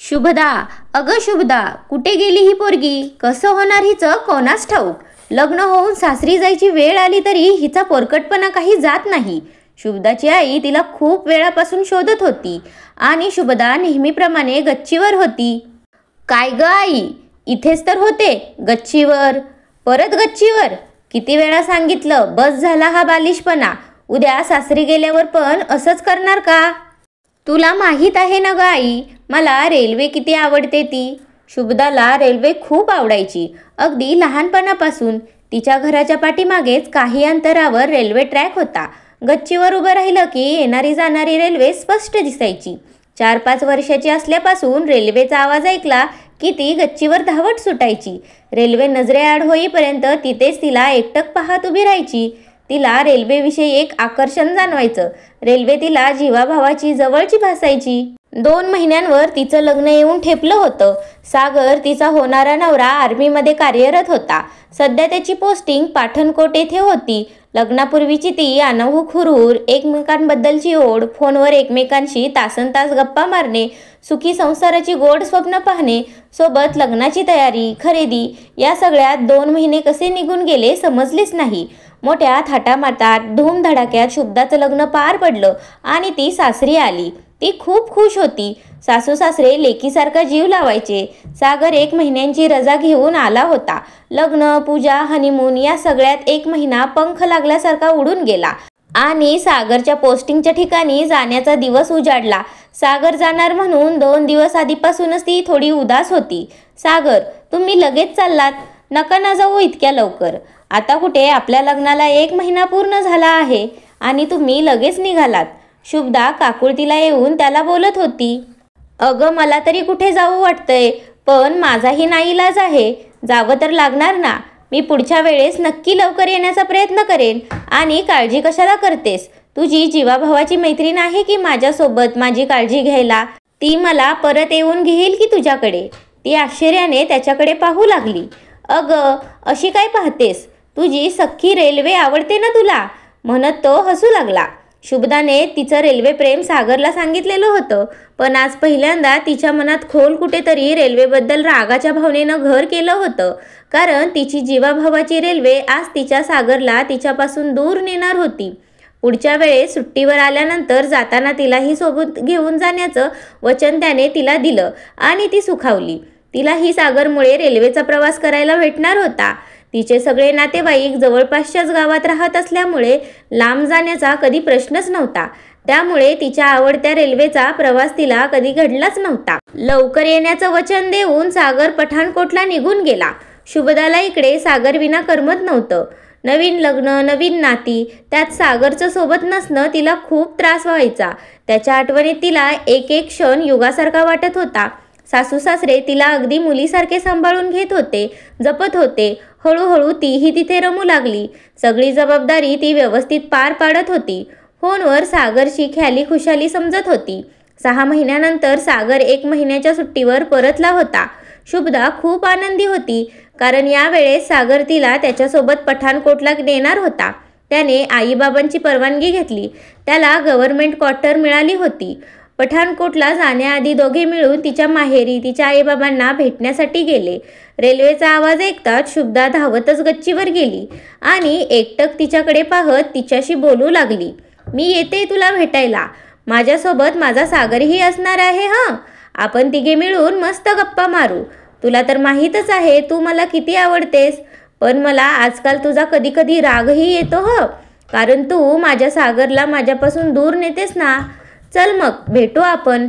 शुभदा, अगं शुभदा, कुठे गेली ही पोरगी? कसं होणार हिचं कोणास ठाऊक. लग्न होऊन सासरी जायची वेळ आली तरी हिचा पोरकटपणा काही जात नाही. शुभदाची आई तिला खूप वेळापासून शोधत होती आणि शुभदा नेहमीप्रमाणे गच्चीवर होती. काय ग आई, इथेच तर होते. गच्चीवर? परत गच्चीवर? किती वेळा सांगितलं, बस झाला हा बालिशपणा. उद्या सासरी गेल्यावर पण असंच करणार का? तुला माहीत आहे ना ग आई, मला रेल्वे किती आवडते ती. शुभदाला रेल्वे खूप आवडायची. अगदी लहानपणापासून. तिच्या घराच्या पाठीमागेच काही अंतरावर रेल्वे ट्रॅक होता. गच्चीवर उभं राहिलं की येणारी जाणारी रेल्वे स्पष्ट दिसायची. 4-5 वर्षाची असल्यापासून रेल्वेचा आवाज ऐकला की ती गच्चीवर धावत सुटायची. रेल्वे नजरेआड होईपर्यंत तिथेच तिला एकटक पाहत उभी राहायची. तिला रेल्वेविषयी एक आकर्षण जाणवायचं. रेल्वे तिला जीवाभावाची जवळची भासायची. 2 महिन्यांवर तिचं लग्न येऊन ठेपलं होतं. सागर, तिचा होणारा नवरा, आर्मीमध्ये कार्यरत होता. सध्या त्याची पोस्टिंग पाठणकोट येथे होती. लग्नापूर्वीची ती अनोखी हुरूर, एकमेकांबद्दलची ओढ, फोनवर एकमेकांशी तासनतास गप्पा मारणे, सुखी संसाराची गोड स्वप्न पाहणे, सोबत लग्नाची तयारी, खरेदी, या सगळ्यात 2 महिने कसे निघून गेले समजलेच नाही. मोठ्या थाटामाटात, धूमधडाक्यात शुभदाचं लग्न पार पडलं आणि ती सासरी आली. ती खूप खुश होती. सासू सासरे लेकीसारखा जीव लावायचे. सागर 1 महिन्यांची रजा घेऊन आला होता. लग्न, पूजा, हनीमून या सगळ्यात 1 महिना पंख लागल्यासारखा उडून गेला आणि सागरच्या पोस्टिंगच्या ठिकाणी जाण्याचा दिवस उजाडला. सागर जाणार म्हणून 2 दिवस आधीपासूनच ती थोडी उदास होती. सागर, तुम्ही लगेच चाललात? नका ना जाऊ इतक्या लवकर. आता कुठे, आपल्या लग्नाला 1 महिना पूर्ण झाला आहे आणि तुम्ही लगेच निघालात. शुभदा काकुळतीला येऊन त्याला बोलत होती. अगं, मला तरी कुठे जाऊ वाटतंय, पण माझाही नाईलाज आहे. जावं तर लागणार ना. मी पुढच्या वेळेस नक्की लवकर येण्याचा प्रयत्न करेन. आणि काळजी कशाला करतेस? तुझी जीवाभावाची मैत्रीण आहे की माझ्यासोबत माझी काळजी घ्यायला. ती मला परत येऊन घेईल की तुझ्याकडे? ती आश्चर्याने त्याच्याकडे पाहू लागली. अगं, अशी काय पाहतेस? तुझी सख्खी रेल्वे आवडते ना तुला, म्हणत तो हसू लागला. शुभदाने तिचं रेल्वे प्रेम सागरला सांगितलेलं होतं, पण आज पहिल्यांदा तिच्या मनात खोल कुठेतरी रेल्वेबद्दल रागाच्या भावनेनं घर केलं होतं. कारण तिची जीवाभावाची रेल्वे आज तिच्या सागरला तिच्यापासून दूर नेणार होती. पुढच्या वेळेस सुट्टीवर आल्यानंतर जाताना तिलाही सोबत घेऊन जाण्याचं वचन त्याने तिला दिलं आणि ती सुखावली. तिलाही सागरमुळे रेल्वेचा प्रवास करायला भेटणार होता. तिचे सगळे नातेवाईक जवळपासच्याच गावात राहत असल्यामुळे लांब जाण्याचा कधी प्रश्नच नव्हता. त्यामुळे तिच्या आवडत्या रेल्वेचा प्रवास तिला कधी घडलाच नव्हता. लवकर येण्याचं वचन देऊन सागर पठाणकोटला निघून गेला. शुभदाला इकडे सागरविना करमत नव्हतं. नवीन लग्न, नवीन नाती, त्यात सागरचं सोबत नसणं तिला खूप त्रास व्हायचा. त्याच्या आठवणीत तिला एक एक क्षण युगासारखा वाटत होता. सासू सासरे तिला अगदी मुलीसारखे सांभाळून घेत होते, जपत होते. हळूहळू तीही तिथे रमू लागली. सगळी जबाबदारी ती व्यवस्थित पार पाडत होती. फोनवर सागरची ख्याली खुशाली समजत होती. 6 महिन्यानंतर सागर 1 महिन्याच्या सुट्टीवर परतला होता. शुभदा खूप आनंदी होती, कारण यावेळेस सागर तिला त्याच्यासोबत पठाणकोटला नेणार होता. त्याने आईबाबांची परवानगी घेतली. त्याला गव्हर्नमेंट क्वार्टर मिळाली होती. पठाणकोटला जाण्याआधी दोघे मिळून तिच्या माहेरी तिच्या आईबाबांना भेटण्यासाठी गेले. रेल्वेचा आवाज ऐकताच शुभदा धावतच गच्चीवर गेली आणि एकटक तिच्याकडे पाहत तिच्याशी बोलू लागली. मी येते तुला भेटायला. माझ्यासोबत माझा सागरही असणार आहे. आपण तिघे मिळून मस्त गप्पा मारू. तुला तर माहीतच आहे तू मला किती आवडतेस, पण मला आजकाल तुझा कधी कधी रागही येतो कारण तू माझ्या सागरला माझ्यापासून दूर नेतेस ना. चल मग भेटू आपण.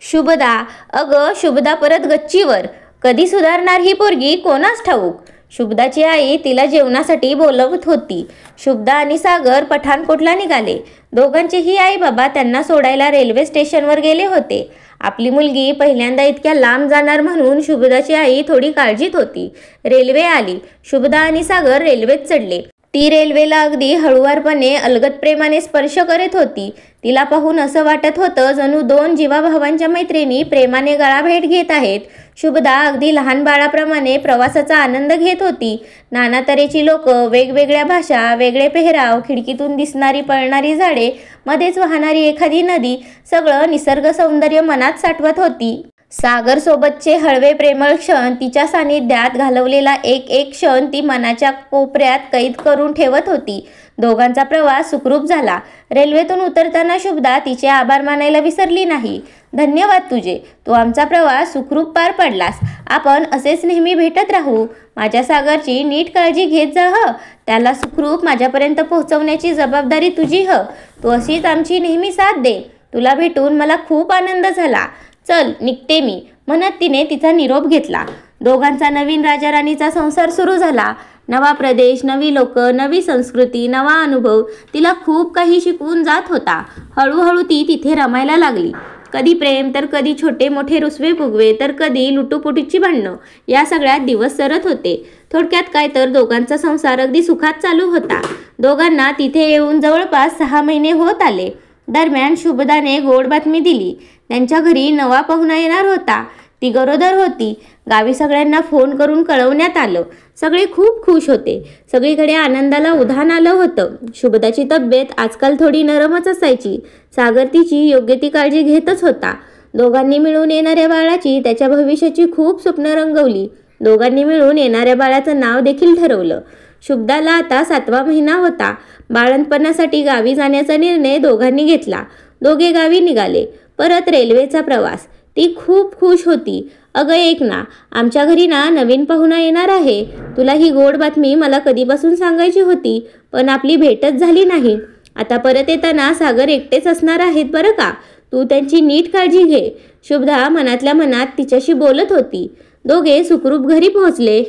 शुभदा, अगं शुभदा परत गच्चीवर. कधी सुधारणार ही पोरगी कोणास ठाऊक. शुभदाची आई तिला जेवणासाठी बोलवत होती. शुभदा आणि सागर पठाणकोटला निघाले. दोघांचेही आई बाबा त्यांना सोडायला रेल्वे स्टेशनवर गेले होते. आपली मुलगी पहिल्यांदा इतक्या लांब जाणार म्हणून शुभदाची आई थोडी काळजीत होती. रेल्वे आली. शुभदा आणि सागर रेल्वेत चढले. ती रेल्वेला अगदी हळुवारपणे अलगद प्रेमाने स्पर्श करत होती. तिला पाहून असं वाटत होतं जणू 2 जीवाभावांच्या मैत्रिणी प्रेमाने गळाभेट घेत आहेत. शुभदा अगदी लहान बाळाप्रमाणे प्रवासाचा आनंद घेत होती. नाना तऱ्हेची लोक, वेगवेगळ्या भाषा, वेगळे पेहराव, खिडकीतून दिसणारी पळणारी झाडे, मध्येच वाहणारी एखादी नदी, सगळं निसर्ग सौंदर्य मनात साठवत होती. सागर सोबतचे हळवे प्रेमळ क्षण, तिच्या सानिध्यात घालवलेला एक एक क्षण ती मनाच्या कोपऱ्यात कैद करून ठेवत होती. दोघांचा प्रवास सुखरूप झाला. रेल्वेतून उतरताना शुभदा तिचे आभार मानायला विसरली नाही. धन्यवाद तुझे, तू आमचा प्रवास सुखरूप पार पडलास. आपण असेच नेहमी भेटत राहू. माझ्या सागरची नीट काळजी घेत जा हं. त्याला सुखरूप माझ्यापर्यंत पोहोचवण्याची जबाबदारी तुझी हं. तू अशीच आमची नेहमी साथ दे. तुला भेटून मला खूप आनंद झाला. चल निघते मी, म्हणत तिने तिचा निरोप घेतला. दोघांचा नवीन राजा राणीचा संसार सुरू झाला. नवा प्रदेश, नवी लोक, नवी संस्कृती, नवा अनुभव तिला खूप काही शिकवून जात होता. हळूहळू ती तिथे रमायला लागली. कधी प्रेम, तर कधी छोटे मोठे रुसवे फुगवे, तर कधी लुटूपुटीची भांडणं, या सगळ्यात दिवस सरत होते. थोडक्यात काय तर दोघांचा संसार अगदी सुखात चालू होता. दोघांना तिथे येऊन जवळपास 6 महिने होत आले. दरम्यान शुभदाने गोड बातमी दिली. त्यांच्या घरी नवा पाहुणा येणार होता. ती गरोदर होती. गावी सगळ्यांना फोन करून कळवण्यात आलं. सगळे खूप खुश होते. सगळीकडे आनंदाला उधाण आलं होतं. शुभदाची तब्येत आजकाल थोडी नरमच असायची. सागर तिची योग्य ती काळजी घेतच होता. दोघांनी मिळून येणाऱ्या बाळाची, त्याच्या भविष्याची खूप स्वप्न रंगवली. दोघांनी मिळून येणाऱ्या बाळाचं नाव देखील ठरवलं. शुभदाला आता 7वा महिना होता. बाळंतपणासाठी गावी जाण्याचा निर्णय दोघांनी घेतला. दोघे गावी निघाले. परत रेल्वेचा प्रवास. ती खूप खुश होती. अगं ऐक ना, आमच्या घरी ना नवीन पाहुणा येणार आहे. तुला ही गोड बातमी मला कधीपासून सांगायची होती, पण आपली भेटच झाली नाही. आता परत येताना सागर एकटेच असणार आहेत बरं का. तू त्यांची नीट काळजी घे. शुभदा मनातल्या मनात तिच्याशी बोलत होती. दोघे सुखरूप घरी पोहोचले.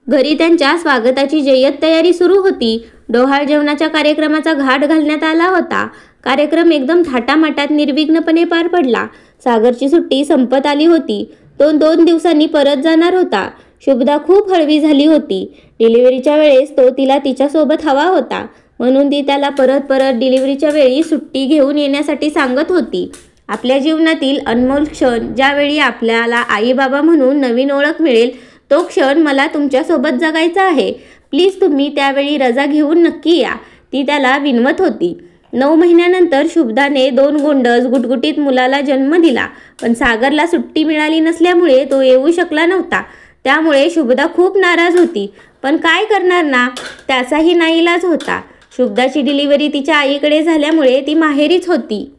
घरी त्यांच्या स्वागताची जय्यत तयारी सुरू होती. डोहाळ जेवणाच्या कार्यक्रमाचा घाट घालण्यात आला होता. कार्यक्रम एकदम थाटामाटात निर्विघ्नपणे पार पडला. सागरची सुट्टी संपत आली होती. तो 2 दिवसांनी परत जाणार होता. शुभदा खूप हळवी झाली होती. डिलिव्हरीच्या वेळेस तो तिला तिच्यासोबत हवा होता, म्हणून ती त्याला परत डिलिव्हरीच्या वेळी सुट्टी घेऊन येण्यासाठी सांगत होती. आपल्या जीवनातील अनमोल क्षण, ज्यावेळी आपल्याला आई बाबा म्हणून नवीन ओळख मिळेल, तो क्षण मला तुमच्यासोबत जगायचा आहे. प्लीज तुम्ही त्यावेळी रजा घेऊन नक्की या, ती त्याला विनवत होती. 9 महिन्यानंतर शुभदाने 2 गोंडस गुटगुटीत मुलाला जन्म दिला. पण सागरला सुट्टी मिळाली नसल्यामुळे तो येऊ शकला नव्हता. त्यामुळे शुभदा खूप नाराज होती. पण काय करणार ना, त्याचाही नाईलाज होता. शुभदाची डिलिव्हरी तिच्या आईकडे झाल्यामुळे ती माहेरीच होती.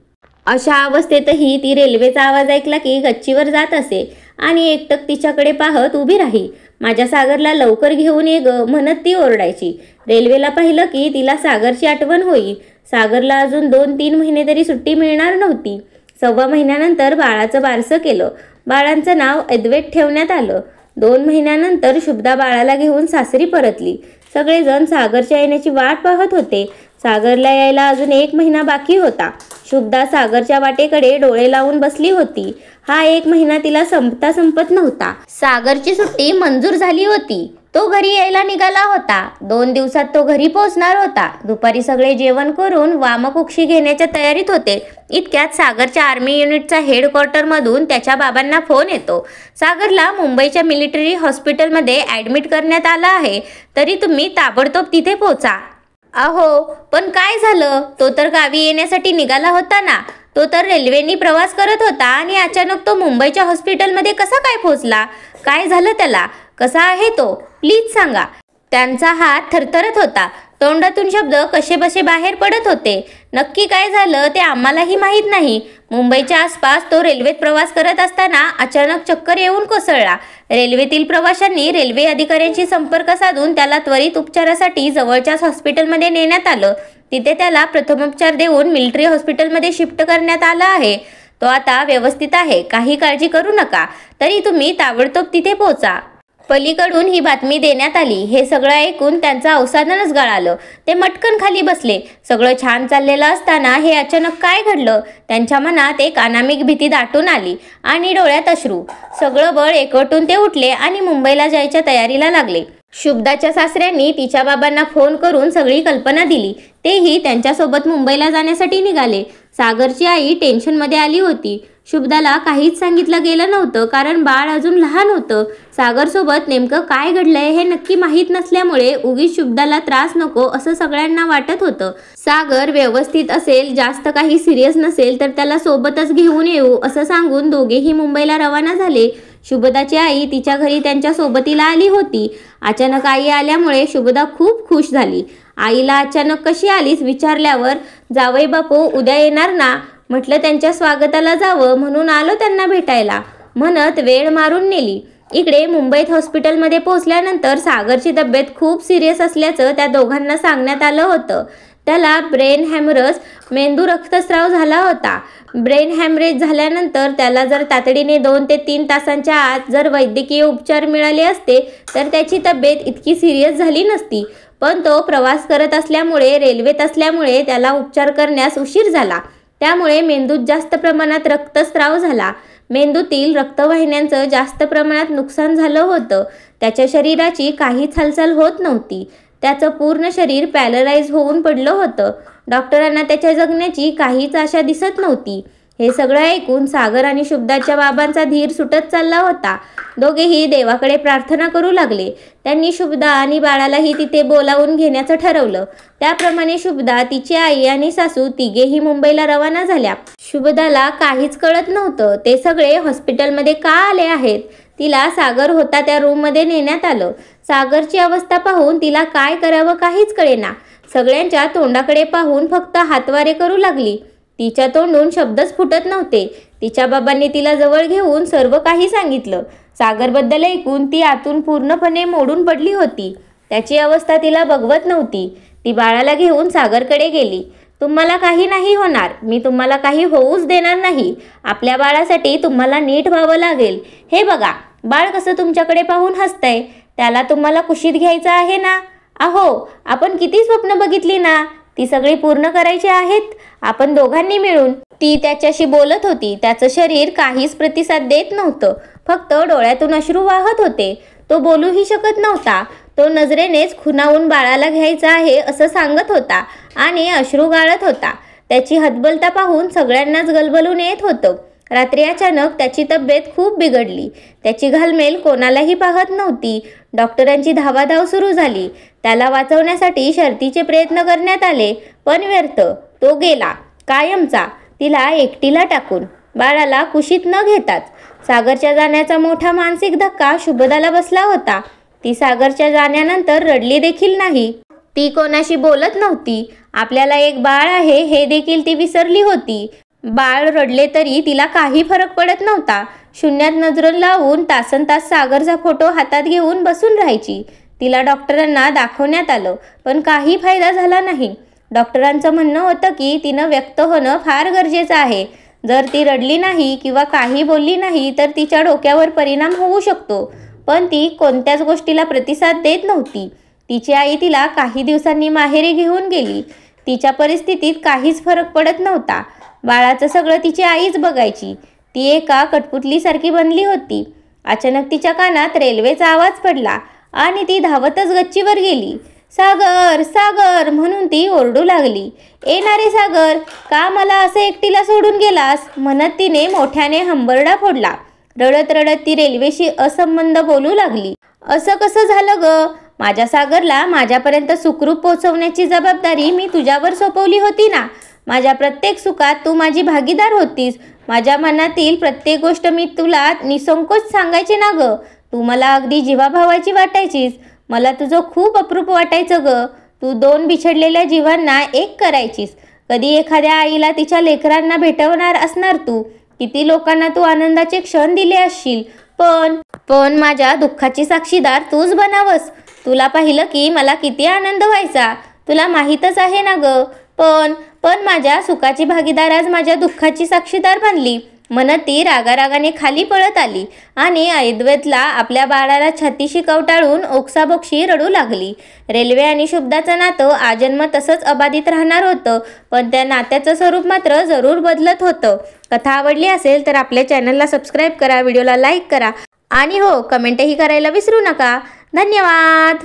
अशा अवस्थेतही ती रेल्वेचा आवाज ऐकला की गच्चीवर जात असे आणि एकटक तिच्याकडे पाहत उभी राही. माझ्या सागरला लवकर घेऊन ये ग, म्हणत ती ओरडायची. रेल्वेला पाहिलं की तिला सागरची आठवण होई. सागरला अजून 2-3 महिने तरी सुट्टी मिळणार नव्हती. 1.25 महिन्यानंतर बाळाचं बारसं केलं. बाळांचं नाव अद्वैत ठेवण्यात आलं. 2 महिन्यानंतर शुभदा बाळाला घेऊन सासरी परतली. सगळेजण सागरच्या येण्याची वाट पाहत होते. सागरला यायला अजून 1 महिना बाकी होता. शुभदा सागरच्या वाटेकडे डोळे लावून बसली होती. हा 1 महिना तिला संपत नव्हता. सागरची सुट्टी मंजूर झाली होती. तो घरी यायला निघाला होता. 2 दिवसात तो घरी पोहोचणार होता. दुपारी सगळे जेवण करून वामकुक्षी घेण्याच्या तयारीत होते. इतक्यात सागरच्या आर्मी युनिटचा हेडक्वार्टरमधून त्याच्या बाबांना फोन येतो. सागरला मुंबईच्या मिलिटरी हॉस्पिटलमध्ये ॲडमिट करण्यात आलं आहे, तरी तुम्ही ताबडतोब तिथे पोहोचा. अहो, पण काय झालं? तो तर गावी येण्यासाठी निघाला होता ना. तो तर रेल्वेनी प्रवास करत होता आणि अचानक तो मुंबईच्या हॉस्पिटलमध्ये कसा काय पोहोचला? काय झालं त्याला? कसा आहे तो? प्लीज सांगा. त्यांचा हात थरथरत होता. तोंडातून शब्द कसेबसे बाहेर पडत होते. नक्की काय झालं ते आम्हालाही माहीत नाही. मुंबईच्या आसपास तो रेल्वेत प्रवास करत असताना अचानक चक्कर येऊन कोसळला. रेल्वेतील प्रवाशांनी रेल्वे अधिकाऱ्यांशी संपर्क साधून त्याला त्वरित उपचारासाठी जवळच्याच हॉस्पिटलमध्ये नेण्यात आलं. तिथे त्याला प्रथमोपचार देऊन मिलिटरी हॉस्पिटलमध्ये शिफ्ट करण्यात आला आहे. तो आता व्यवस्थित आहे. काही काळजी करू नका. तरी तुम्ही ताबडतोब तिथे पोहोचा. पलीकडून ही बातमी देण्यात आली. हे सगळं ऐकून त्यांचं अवसादनच गळालं. ते मटकन खाली बसले. सगळं छान चाललेलं असताना हे अचानक काय घडलं? त्यांच्या मनात एक अनामिक भीती दाटून आली आणि डोळ्यात अश्रू. सगळं बळ एकवटून ते उठले आणि मुंबईला जायच्या तयारीला लागले. शुभदाच्या सासऱ्यांनी तिच्या बाबांना फोन करून सगळी कल्पना दिली. तेही त्यांच्यासोबत मुंबईला जाण्यासाठी निघाले. सागरची आई टेन्शनमध्ये आली होती. शुभदाला काहीच सांगितलं गेलं नव्हतं, कारण बाळ अजून लहान होतं. सागरसोबत नेमकं काय घडलंय हे नक्की माहीत नसल्यामुळे उगीच शुभदाला त्रास नको असं सगळ्यांना वाटत होतं. सागर व्यवस्थित असेल, जास्त काही सिरियस नसेल तर त्याला सोबतच घेऊन येऊ असं सांगून दोघेही मुंबईला रवाना झाले. शुभदाची आई तिच्या घरी त्यांच्या सोबतीला आली होती. अचानक आई आल्यामुळे शुभदा खूप खुश झाली. आईला अचानक कशी आलीस विचारल्यावर, जावई बापू उद्या येणार ना, म्हटलं त्यांच्या स्वागताला जावं म्हणून आलो त्यांना भेटायला म्हणत वेळ मारून नेली. इकडे मुंबईत हॉस्पिटलमध्ये पोहोचल्यानंतर सागरची तब्येत खूप सिरियस असल्याचं त्या दोघांना सांगण्यात आलं होतं. त्याला ब्रेन हॅमरेज, मेंदू रक्तस्राव झाला होता. ब्रेन हॅमरेज झाल्यानंतर त्याला जर तातडीने 2 ते 3 तासांच्या आत जर वैद्यकीय उपचार मिळाले असते तर त्याची तब्येत इतकी सिरियस झाली नसती. पण तो प्रवास करत असल्यामुळे, रेल्वेत असल्यामुळे त्याला उपचार करण्यास उशीर झाला. त्यामुळे मेंदूत जास्त प्रमाणात रक्तस्राव झाला. मेंदूतील रक्तवाहिन्यांचं जास्त प्रमाणात नुकसान झालं होतं. त्याच्या शरीराची काहीच हालचाल होत नव्हती. त्याचं पूर्ण शरीर पॅरलाइज होऊन पडलं होतं. डॉक्टरांना त्याच्या जगण्याची काहीच आशा दिसत नव्हती. हे सगळं ऐकून सागर आणि शुभदाच्या बाबांचा धीर सुटत चालला होता. दोघेही देवाकडे प्रार्थना करू लागले. त्यांनी शुभदा आणि बाळालाही तिथे बोलावून घेण्याचं ठरवलं. त्याप्रमाणे शुभदा, तिची आई आणि सासू तिघेही मुंबईला रवाना झाल्या. शुभदाला काहीच कळत नव्हतं ते सगळे हॉस्पिटलमध्ये का आले आहेत. तिला सागर होता त्या रूममध्ये नेण्यात आलं. सागरची अवस्था पाहून तिला काय करावं काहीच कळेना. सगळ्यांच्या तोंडाकडे पाहून फक्त हातवारे करू लागली. तिच्या तोंडून शब्दच फुटत नव्हते. तिच्या बाबांनी तिला जवळ घेऊन सर्व काही सांगितलं. सागरबद्दल ऐकून ती आतून पूर्णपणे मोडून पडली होती. त्याची अवस्था तिला बघवत नव्हती. ती बाळाला घेऊन सागरकडे गेली. तुम्हाला काही नाही होणार, मी तुम्हाला काही होऊच देणार नाही. आपल्या बाळासाठी तुम्हाला नीट व्हावं लागेल. हे बघा, बाळ कसं तुमच्याकडे पाहून हसतंय. त्याला तुम्हाला कुशीत घ्यायचं आहे ना. अहो, आपण किती स्वप्न बघितली ना, ती सगळी पूर्ण करायची आहेत आपण दोघांनी मिळून. ती त्याच्याशी बोलत होती. त्याचं शरीर काहीच प्रतिसाद देत नव्हतं. फक्त डोळ्यातून अश्रू वाहत होते. तो बोलूही शकत नव्हता. तो नजरेनेच खुणावून बाळाला घ्यायचं आहे असं सांगत होता आणि अश्रू गाळत होता. त्याची हतबलता पाहून सगळ्यांनाच गलबलून येत होतं. रात्री अचानक त्याची तब्येत खूप बिघडली. त्याची घालमेल कोणालाही पाहत नव्हती. डॉक्टरांची धावाधाव सुरू झाली. त्याला वाचवण्यासाठी शर्थीचे प्रयत्न करण्यात आले, पण व्यर्थ. तो गेला कायमचा, तिला एकटीला टाकून, बाळाला कुशीत न घेताच. सागरच्या जाण्याचा मोठा मानसिक धक्का शुभदाला बसला होता. ती सागरच्या जाण्यानंतर रडली देखील नाही. ती कोणाशी बोलत नव्हती. आपल्याला एक बाळ आहे हे देखील ती विसरली होती. बाळ रडले तरी तिला काही फरक पडत नव्हता. शून्यात नजर लावून तासनतास सागरचा फोटो हातात घेऊन बसून राहायची. तिला डॉक्टरांना दाखवण्यात आलं, पण काही फायदा झाला नाही. डॉक्टरांचं म्हणणं होतं की तिनं व्यक्त होणं फार गरजेचं आहे. जर ती रडली नाही किंवा काही बोलली नाही तर तिच्या डोक्यावर परिणाम होऊ शकतो. पण ती कोणत्याच गोष्टीला प्रतिसाद देत नव्हती. तिची आई तिला काही दिवसांनी माहेरी घेऊन गेली. तिच्या परिस्थितीत काहीच फरक पडत नव्हता. बाळाचं सगळं तिची आईच बघायची. ती एका कठपुतलीसारखी बनली होती. अचानक तिच्या कानात रेल्वेचा आवाज पडला आणि ती धावतच गच्चीवर गेली. सागर, सागर म्हणून ती ओरडू लागली. येणारे सागर, का मला असं एकटीला सोडून गेलास, म्हणत तिने मोठ्याने हंबरडा फोडला. रडत रडत ती रेल्वेशी असंबंध बोलू लागली. असं कसं झालं ग? माझ्या सागरला माझ्यापर्यंत सुखरूप पोहोचवण्याची जबाबदारी मी तुझ्यावर सोपवली होती ना. माझ्या प्रत्येक सुखात तू माझी भागीदार होतीस. माझ्या मनातील प्रत्येक गोष्ट मी तुला निसंकोच सांगायचे ना ग. तू मला अगदी जीवाभावाची वाटायचीस. मला तुझं खूप अप्रूप वाटायचं ग. तू 2 बिछडलेल्या जीवांना एक करायचीस. कधी एखाद्या आईला तिच्या लेकरांना भेटवणार असणार तू. किती लोकांना तू आनंदाचे क्षण दिले असशील. पण माझ्या दुःखाची साक्षीदार तूच बनावस. तुला पाहिलं की मला किती आनंद व्हायचा. तुला माहीतच आहे ना ग. पण माझ्या सुखाची भागीदार आज माझ्या दुःखाची साक्षीदार बनली, म्हणत ती रागारागाने खाली पळत आली आणि अद्वैतला आपल्या बाळाला छातीशी कवटाळून ओक्साबोक्शी रडू लागली. रेल्वे आणि शुभदाचं नातं आजन्म तसंच अबाधित राहणार होतं, पण त्या नात्याचं स्वरूप मात्र जरूर बदलत होतं. कथा आवडली असेल तर आपल्या चॅनलला सबस्क्राईब करा, व्हिडिओला लाईक करा आणि हो, कमेंटही करायला विसरू नका. धन्यवाद.